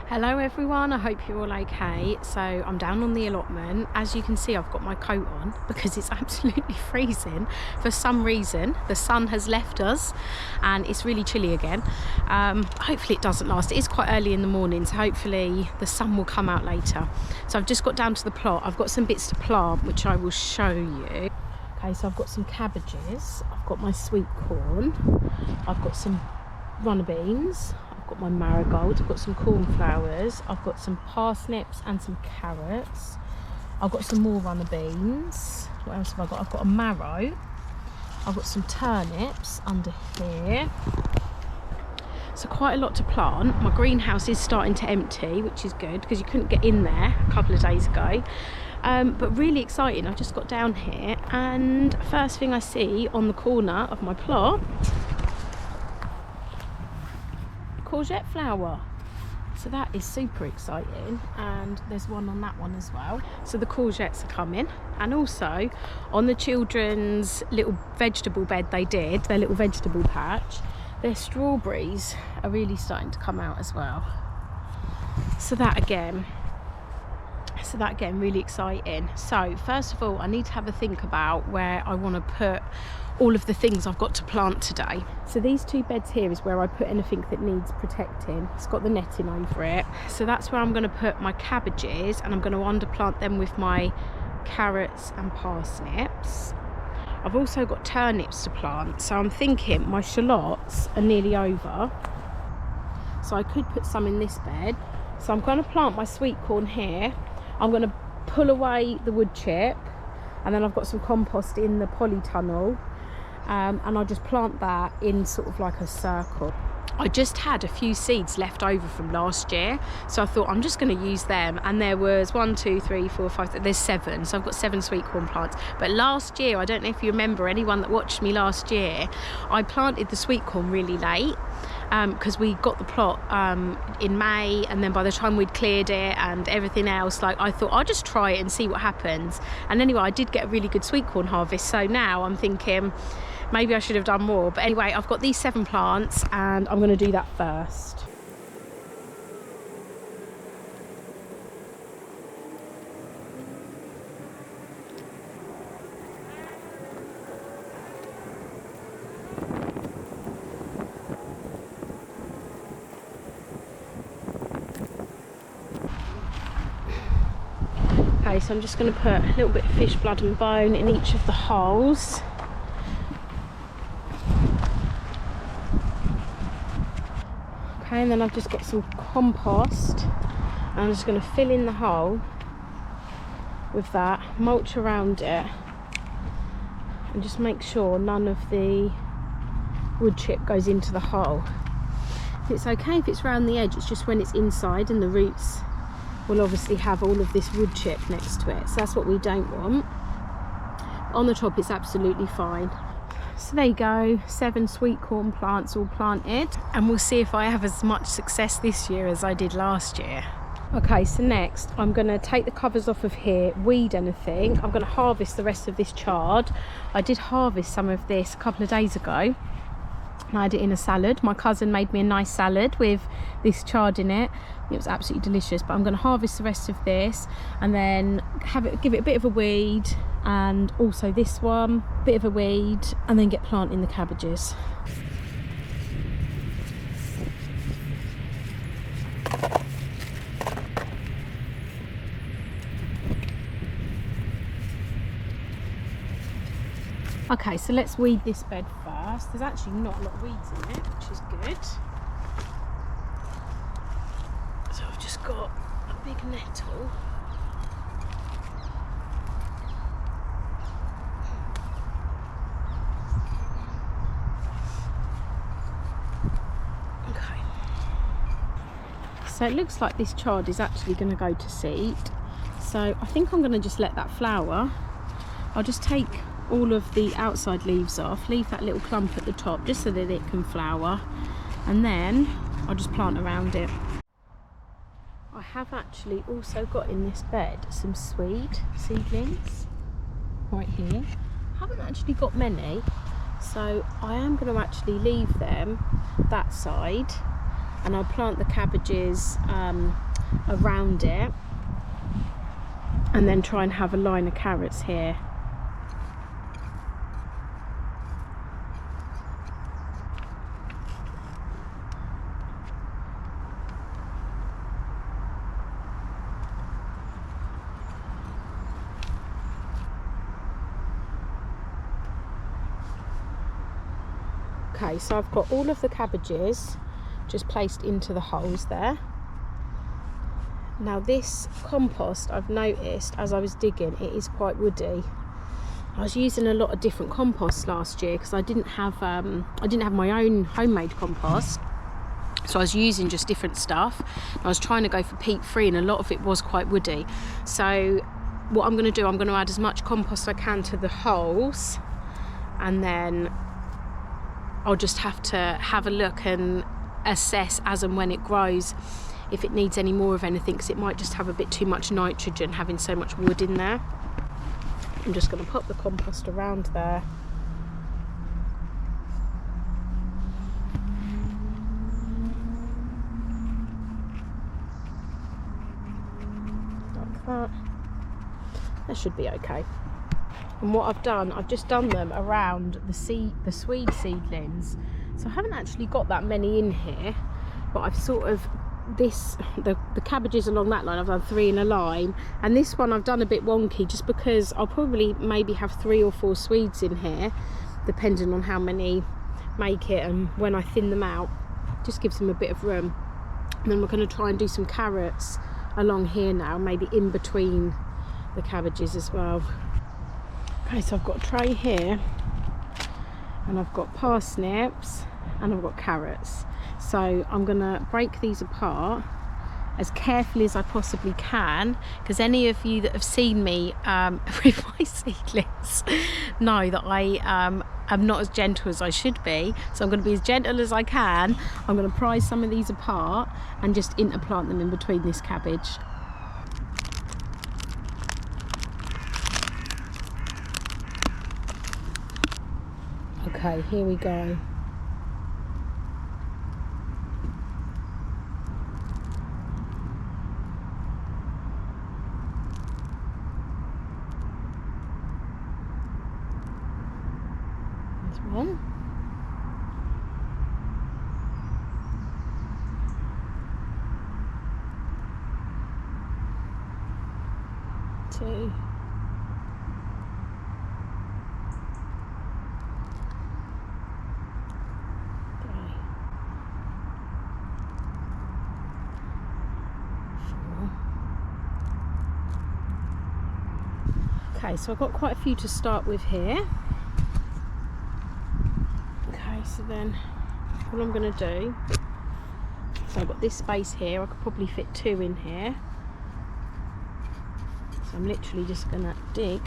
Hello everyone, I hope you're all okay. So I'm down on the allotment. As you can see, I've got my coat on because it's absolutely freezing. For some reason, the sun has left us and it's really chilly again. Hopefully it doesn't last. It is quite early in the morning, so hopefully the sun will come out later. So I've just got down to the plot. I've got some bits to plant, which I will show you. Okay, so I've got some cabbages. I've got my sweet corn. I've got some runner beans. I've got my marigolds, I've got some cornflowers, I've got some parsnips and some carrots. I've got some more runner beans. What else have I got? I've got a marrow. I've got some turnips under here. So quite a lot to plant. My greenhouse is starting to empty, which is good because you couldn't get in there a couple of days ago. But really exciting. I've just got down here and first thing I see on the corner of my plot, courgette flower. So that is super exciting, and there's one on that one as well. So the courgettes are coming, and also on the children's little vegetable bed they did, their little vegetable patch, their strawberries are really starting to come out as well. So that again really exciting. So first of all, I need to have a think about where I want to put all of the things I've got to plant today. So these two beds here is where I put anything that needs protecting. It's got the netting over it. So that's where I'm going to put my cabbages, and I'm going to underplant them with my carrots and parsnips. I've also got turnips to plant, so I'm thinking my shallots are nearly over, so I could put some in this bed. So I'm going to plant my sweet corn here. I'm going to pull away the wood chip, and then I've got some compost in the polytunnel, and I'll just plant that in sort of like a circle. I just had a few seeds left over from last year, so I thought I'm just going to use them, and there was 1, 2, 3, 4, 5, there's 7, so I've got 7 sweet corn plants. But last year, I don't know if you remember, anyone that watched me last year, I planted the sweet corn really late because we got the plot in May, and then by the time we'd cleared it and everything else, like, I thought I'll just try it and see what happens. And anyway, I did get a really good sweet corn harvest, so now I'm thinking maybe I should have done more. But anyway, I've got these 7 plants and I'm going to do that first. Okay, so I'm just going to put a little bit of fish blood and bone in each of the holes. Okay, and then I've just got some compost, and I'm just going to fill in the hole with that, mulch around it, and just make sure none of the wood chip goes into the hole. It's okay if it's around the edge, it's just when it's inside and the roots will obviously have all of this wood chip next to it, so that's what we don't want. On the top it's absolutely fine. So there you go, 7 sweet corn plants all planted, and we'll see if I have as much success this year as I did last year. Okay, so next I'm going to take the covers off of here, weed anything. I'm going to harvest the rest of this chard. I did harvest some of this a couple of days ago, and I had it in a salad. My cousin made me a nice salad with this chard in it. It was absolutely delicious. But I'm going to harvest the rest of this, and then give it a bit of a weed, and also this one, bit of a weed, and then get planting the cabbages. Okay, so let's weed this bed first. There's actually not a lot of weeds in it, which is good. So I've just got a big nettle. Okay. So it looks like this chard is actually going to go to seed. So I think I'm going to just let that flower. I'll just take all of the outside leaves off, leave that little clump at the top just so that it can flower, and then I'll just plant around it. I have actually also got in this bed some swede seedlings right here. I haven't actually got many, so I am going to actually leave them that side and I'll plant the cabbages around it, and then try and have a line of carrots here. Okay, so I've got all of the cabbages just placed into the holes there. Now this compost, I've noticed as I was digging, it is quite woody. I was using a lot of different compost last year because I didn't have my own homemade compost, so I was using just different stuff. I was trying to go for peat free, and a lot of it was quite woody. So what I'm going to do, I'm going to add as much compost as I can to the holes, and then I'll just have to have a look and assess as and when it grows if it needs any more of anything, because it might just have a bit too much nitrogen having so much wood in there. I'm just going to pop the compost around there. Like that. That should be okay. And what I've done, I've just done them around the swede seedlings. So I haven't actually got that many in here, but I've sort of the cabbages along that line, I've done 3 in a line, and this one I've done a bit wonky just because I'll probably maybe have 3 or 4 swedes in here, depending on how many make it, and when I thin them out, just gives them a bit of room. And then we're going to try and do some carrots along here now, maybe in between the cabbages as well. Okay, so I've got a tray here, and I've got parsnips, and I've got carrots. So I'm going to break these apart as carefully as I possibly can, because any of you that have seen me with my seedlings know that I am not as gentle as I should be. So I'm going to be as gentle as I can. I'm going to prise some of these apart and just interplant them in between this cabbage. Okay, here we go. There's one. Two. Okay, so I've got quite a few to start with here. Okay, so then what I'm going to do, so I've got this space here, I could probably fit 2 in here. So I'm literally just going to dig.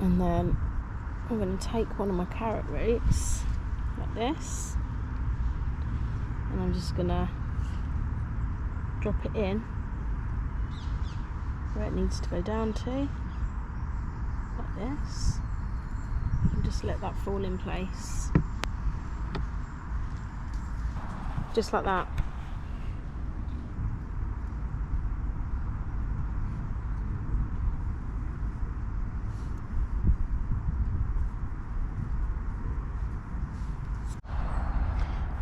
And then I'm going to take one of my carrot roots, like this. And I'm just gonna drop it in where it needs to go down to, like this, and just let that fall in place, just like that.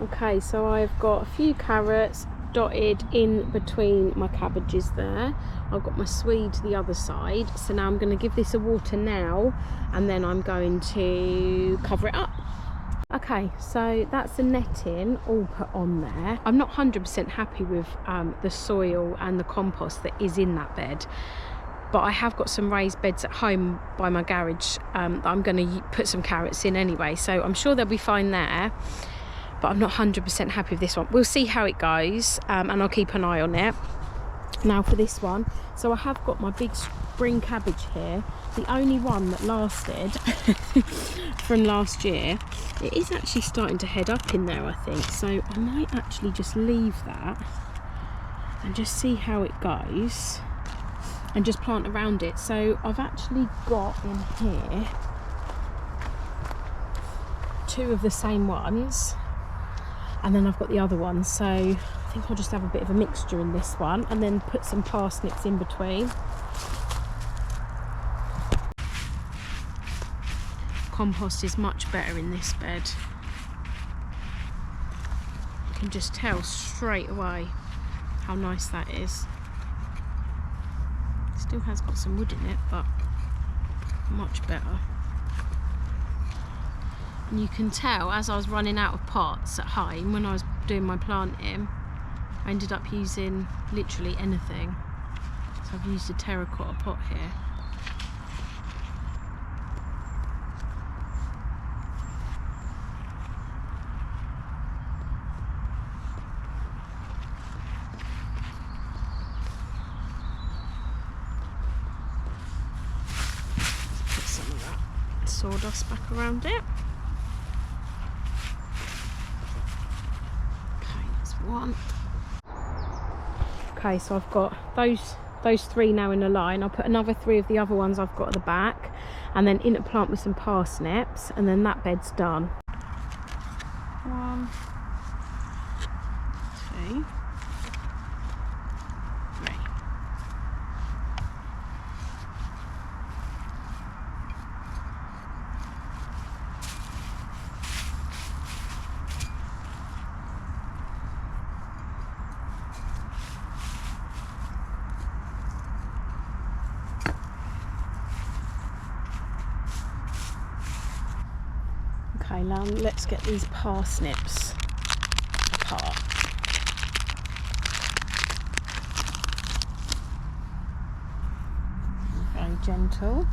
Okay, so I've got a few carrots dotted in between my cabbages there. I've got my swede the other side. So now I'm going to give this a water now, and then I'm going to cover it up. Okay, so that's the netting all put on there. I'm not 100% happy with the soil and the compost that is in that bed, but I have got some raised beds at home by my garage that I'm going to put some carrots in anyway, so I'm sure they'll be fine there. But I'm not 100% happy with this one. We'll see how it goes, and I'll keep an eye on it. Now for this one, so I have got my big spring cabbage here, the only one that lasted from last year. It is actually starting to head up in there, I think, so I might actually just leave that and just see how it goes. and just plant around it. So I've actually got in here 2 of the same ones, and then I've got the other one, so I think I'll just have a bit of a mixture in this one and then put some parsnips in between. Compost is much better in this bed. You can just tell straight away how nice that is. Still has got some wood in it, but much better. And you can tell as I was running out of pots at home when I was doing my planting, I ended up using literally anything. So I've used a terracotta pot here. Put some of that sawdust back around it. One. Okay, so I've got those 3 now in a line. I'll put another 3 of the other ones I've got at the back, and then in a plant with some parsnips, and then that bed's done. 1, 2, 3. Okay, now let's get these parsnips apart. Very gentle.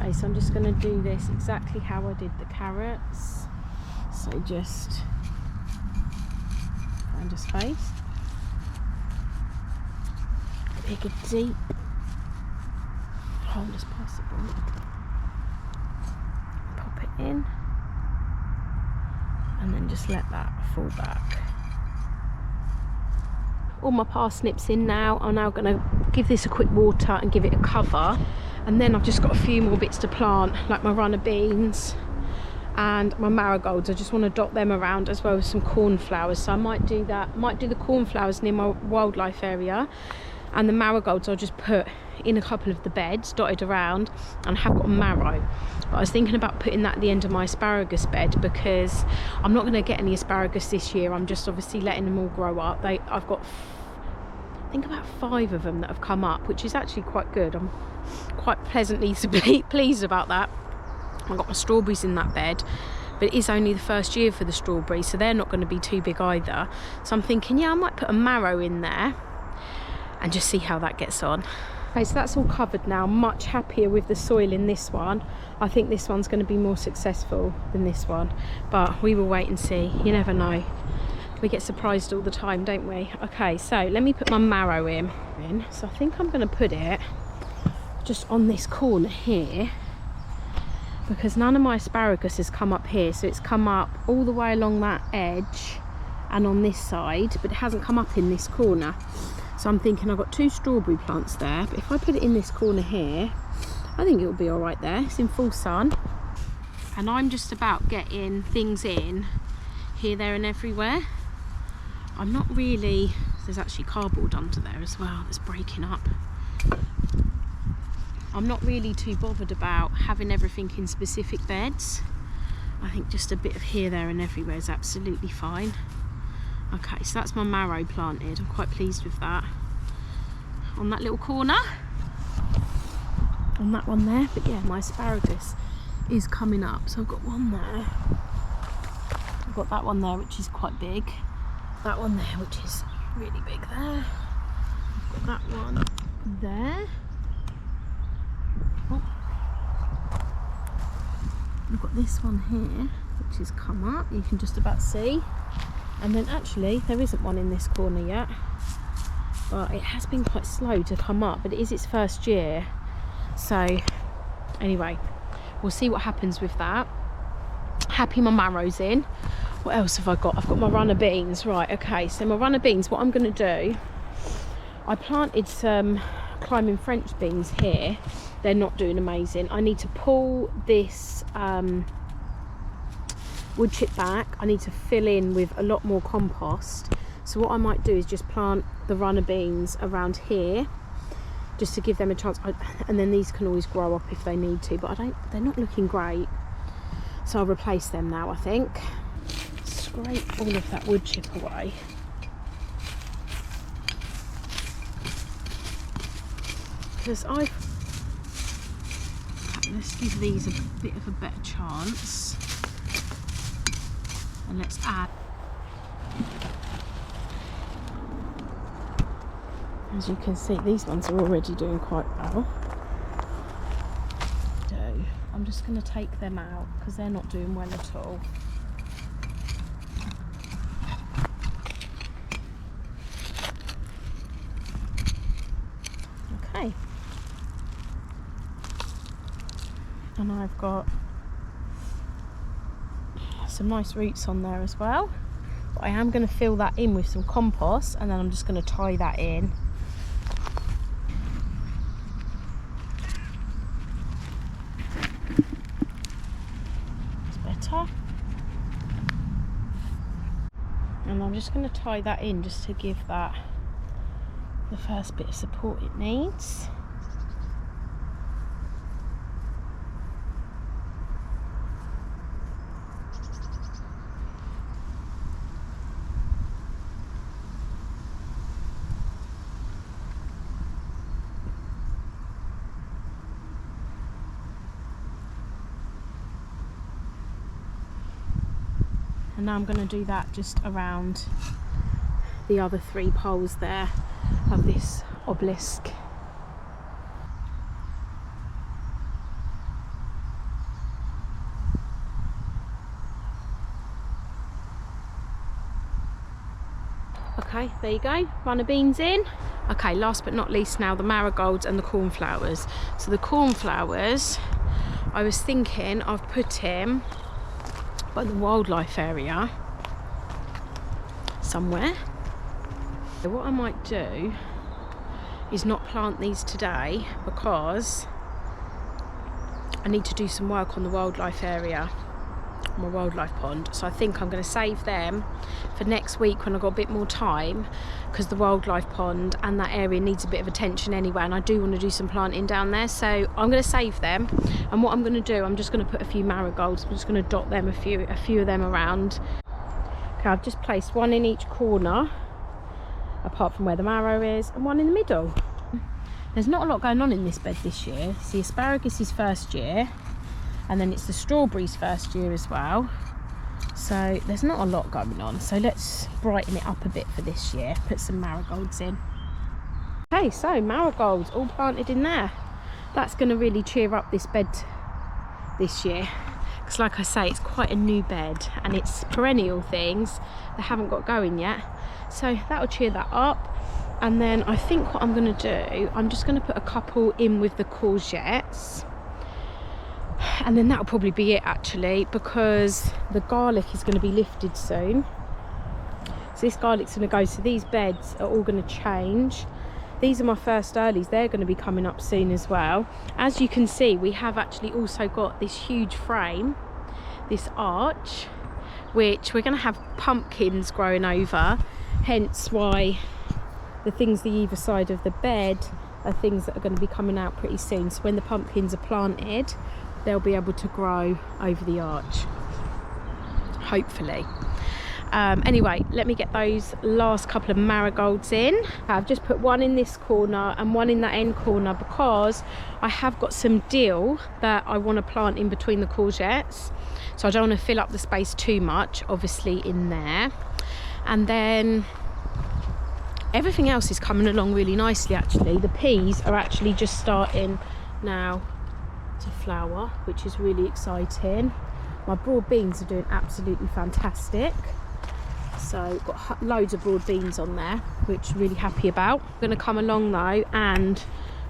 Okay, so I'm just going to do this exactly how I did the carrots. So just find a space, dig a deep hole as possible, pop it in, and then just let that fall back. All my parsnips in now. I'm now going to give this a quick water and give it a cover, and then I've just got a few more bits to plant, like my runner beans and my marigolds. I just want to dot them around, as well as some cornflowers. So I might do that, might do the cornflowers near my wildlife area, and the marigolds I'll just put in a couple of the beds dotted around, and I have got a marrow. But I was thinking about putting that at the end of my asparagus bed, because I'm not going to get any asparagus this year. I'm just obviously letting them all grow up. I've got I think about 5 of them that have come up, which is actually quite good. I'm quite pleasantly pleased about that. I've got my strawberries in that bed, but it is only the first year for the strawberries, so they're not going to be too big either. So I'm thinking, yeah, I might put a marrow in there and just see how that gets on. Okay, so that's all covered now. I'm much happier with the soil in this one. I think this one's going to be more successful than this one, but we will wait and see. You never know. We get surprised all the time, don't we? Okay, so let me put my marrow in. So I think I'm going to put it just on this corner here, because none of my asparagus has come up here. So it's come up all the way along that edge and on this side, but it hasn't come up in this corner. So I'm thinking I've got 2 strawberry plants there, but if I put it in this corner here, I think it'll be all right there. It's in full sun. And I'm just about getting things in here, there and everywhere. I'm not really, there's actually cardboard under there as well that's breaking up. I'm not really too bothered about having everything in specific beds. I think just a bit of here, there and everywhere is absolutely fine. Okay, so that's my marrow planted. I'm quite pleased with that. On that little corner, on that one there. But yeah, my asparagus is coming up. So I've got one there. I've got that one there, which is quite big. That one there, which is really big there. I've got that one there. Oh. We've got this one here, which has come up, you can just about see. And then actually, there isn't one in this corner yet. But it has been quite slow to come up, but it is its first year. So anyway, we'll see what happens with that. Happy my marrow's in. What else have I got? I've got my runner beans. Right, okay, so my runner beans, what I'm going to do, I planted some climbing French beans here. They're not doing amazing. I need to pull this wood chip back. I need to fill in with a lot more compost. So what I might do is just plant the runner beans around here, just to give them a chance. And then these can always grow up if they need to, but they're not looking great. So I'll replace them now, I think. Scrape all of that wood chip away. Because let's give these a bit of a better chance. And let's add. As you can see, these ones are already doing quite well. So I'm just going to take them out because they're not doing well at all. Okay. And I've got some nice roots on there as well. But I am going to fill that in with some compost, and then I'm just going to tie that in. It's better. And I'm just going to tie that in just to give that the first bit of support it needs. And now I'm going to do that just around the other 3 poles there of this obelisk. Okay, there you go, runner beans in. Okay, last but not least now, the marigolds and the cornflowers. So the cornflowers, I was thinking of putting by the wildlife area somewhere. So what I might do is not plant these today because I need to do some work on the wildlife area, my wildlife pond. So I think I'm going to save them for next week when I've got a bit more time, because the wildlife pond and that area needs a bit of attention anyway, and I do want to do some planting down there. So I'm going to save them, and what I'm going to do, I'm just going to put a few marigolds. I'm just going to dot them, a few of them around. Okay, I've just placed one in each corner apart from where the marrow is, and one in the middle. There's not a lot going on in this bed this year. It's the asparagus' first year, and then it's the strawberries' first year as well. So there's not a lot going on. So let's brighten it up a bit for this year. Put some marigolds in. Okay, so marigolds all planted in there. That's going to really cheer up this bed this year. Because like I say, it's quite a new bed, and it's perennial things they haven't got going yet. So that'll cheer that up. And then I think what I'm going to do, I'm just going to put a couple in with the courgettes. And then that'll probably be it actually, because the garlic is going to be lifted soon. So this garlic's going to go, so these beds are all going to change. These are my first earlies, they're going to be coming up soon as well. As you can see, we have actually also got this huge frame, this arch, which we're going to have pumpkins growing over, hence why the things the either side of the bed are things that are going to be coming out pretty soon. So when the pumpkins are planted, they'll be able to grow over the arch, hopefully. Anyway, let me get those last couple of marigolds in. I've just put one in this corner and one in that end corner because I have got some dill that I want to plant in between the courgettes, so I don't want to fill up the space too much, obviously, in there. And then everything else is coming along really nicely actually. The peas are actually just starting now to flower, which is really exciting. My broad beans are doing absolutely fantastic. So got loads of broad beans on there, which I'm really happy about. I'm going to come along though and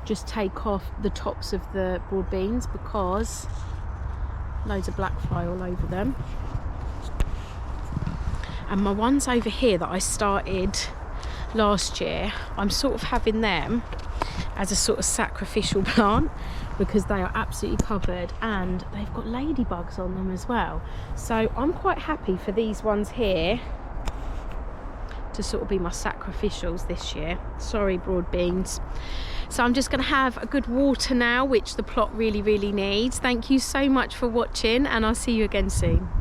just take off the tops of the broad beans because loads of black fly all over them. And my ones over here that I started last year, I'm sort of having them as a sort of sacrificial plant because they are absolutely covered and they've got ladybugs on them as well. So I'm quite happy for these ones here to sort of be my sacrificials this year. Sorry, broad beans. So I'm just going to have a good water now, which the plot really needs. Thank you so much for watching, and I'll see you again soon.